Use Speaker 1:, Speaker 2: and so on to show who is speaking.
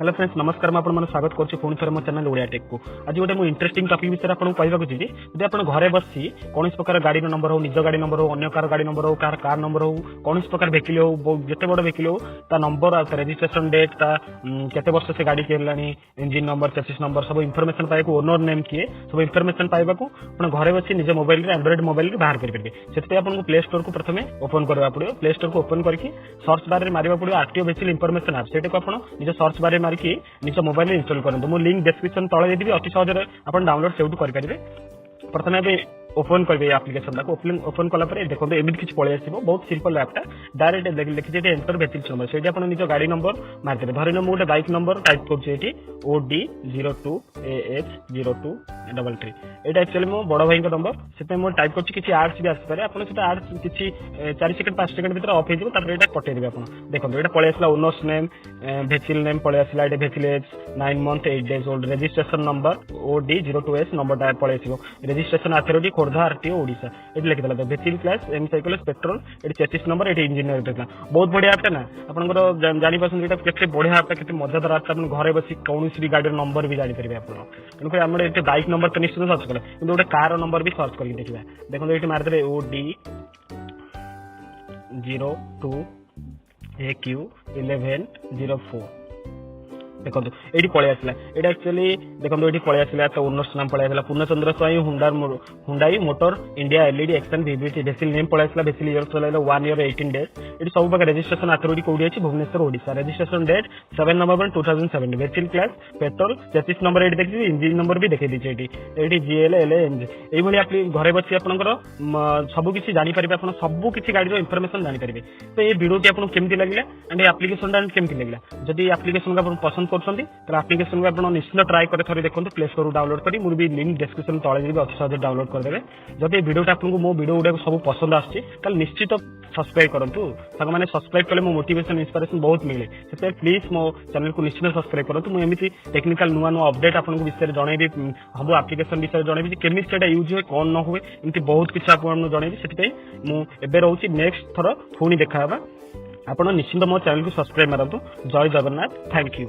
Speaker 1: Hello friends नमस्कार मैं आपन स्वागत करछि पुणी थरे मो चैनल ओडिया टेक को। आज गोटे मु इंटरेस्टिंग टॉपिक विषय आपन कहबाक छी जे आपन घरे बसी कोन प्रकार गाड़ी नंबर हो निज गाड़ी नंबर हो अन्य कार गाड़ी नंबर हो कार नंबर हो कोन प्रकार वेहिकल हो जते बड़ वेहिकल हो ता नंबर आ रजिस्ट्रेशन डेट ता केते वर्ष से गाड़ी Kelani engine number chassis number सब इंफॉर्मेशन पाए को ओनर नेम किए सब इंफॉर्मेशन पाइबा को आपन घरे बसी निज मोबाइल रे एंड्रॉइड मोबाइल रे बाहर कर परबे। सेते आपन को प्ले स्टोर को प्रथमे ओपन करबा पड़ियो। प्ले स्टोर को ओपन करके सर्च बार रे मारिबा पड़ियो आरटीओ वेहिकल इंफॉर्मेशन ऐप सेटे को आपन निज सर्च बार रे मारिकी निज मोबाइल रे इंस्टॉल करंतु। मो लिंक डिस्क्रिप्शन तळे देबी अति सहज रे आपन डाउनलोड सेउटु कर परिबे। प्रथमे बे ओपन करबे एप्लीकेशन को ओपन कला पर देखो एमिट किछ पळे आसीबो बहुत सिंपल ऐप टा डायरेक्ट लिखि जेते एंटर वेहिकल नंबर सेठी आपन निज गाड़ी नंबर मारते धरिनो मु गोटे बाइक नंबर टाइप करछि एठी OD02AH0233 एटा एक्चुअली मो बड़ भाई नंबर सेते मो टाइप करछि किछि आर्ट्स भी आसी पारे आपन सेटा आर्ट्स किछि 4 सेकंड 5 सेकंड भीतर ऑफ हेजिबो तापर एटा कटै देबे आपन देखो एटा पळे आसला ओनर्स नेम वेहिकल नेम पळे आसला एटा vehicle age 9 month 8 days old registration number OD02S number टा पळे आसीबो registration authority Khordha RTO Odisha एटी लिखि देला vehicle class M cycle petrol एटी चेसिस नंबर एटी इंजीनियर देला बहुत बढ़िया ऐप ना आपनकर जानि पसंद एटा केते बढ़िया ऐप केते मजेदार ऐप आपन घरे बसी कोनोसी भी गाड़ी नंबर भी जानि परिबे आपन किनको हमर एते बाइक नंबर त निश्चित सर्च कले किंतु गोटे कार नंबर भी सर्च करके देखिबा देखो एटी मार देबे OD02AQ1104 देखो ये पळे आसला एटा एक्चुअली देखो ये पळे आसला तो ओनर्स नाम पळे आसला Purnachandra Swain Hyundai motor India LED action VVT vehicle name पळे आसला वेहिकल ईयर चलाइला 1 ईयर 18 डेज ये सब बका रजिस्ट्रेशन अथॉरिटी कोडी अछि Bhubaneswar Odisha registration date 7 November 2007 vehicle class petrol chassis number एटी देखि इंजन नंबर भी देखै दिछि एटी GL LNG एई भली आपली घरे बछि आपनकर सब किछि जानि परिबे आपन सब किछि गाडी रो इंफॉर्मेशन जानि परिबे। तो ये वीडियो टी आपन केमति लागला एंड एप्लीकेशन टा केमति लागला जदि एप्लीकेशन का आपन पसंद करछंती तो एप्लीकेशन को आपन निश्चित ट्राई करे थरे देखंतु प्ले स्टोर डाउनलोड करी मुर भी लिंक डिस्क्रिप्शन तळे देबी अति सहज डाउनलोड कर देबे। जदि वीडियो टा आपन को मो वीडियो उडा सब पसंद आछि त निश्चित सब्सक्राइब करंतु संग माने सब्सक्राइब कले मो मोटिवेशन इंस्पिरेशन बहुत मिले सेते प्लीज मो चैनल को निश्चित सब्सक्राइब करंतु मु एमिति टेक्निकल नुवा नुवा अपडेट आपन को विषय जणैबी हबो एप्लीकेशन विषय जणैबी जे केमि सेटा यूज होय कोन न होय एमिति बहुत किछ आपन जणैबी सेति मु एबे रहउची नेक्स्ट थरो पुनी देखाबा आपन निश्चित मो चैनल को सब्सक्राइब मारंतु। जय जगन्नाथ थैंक यू।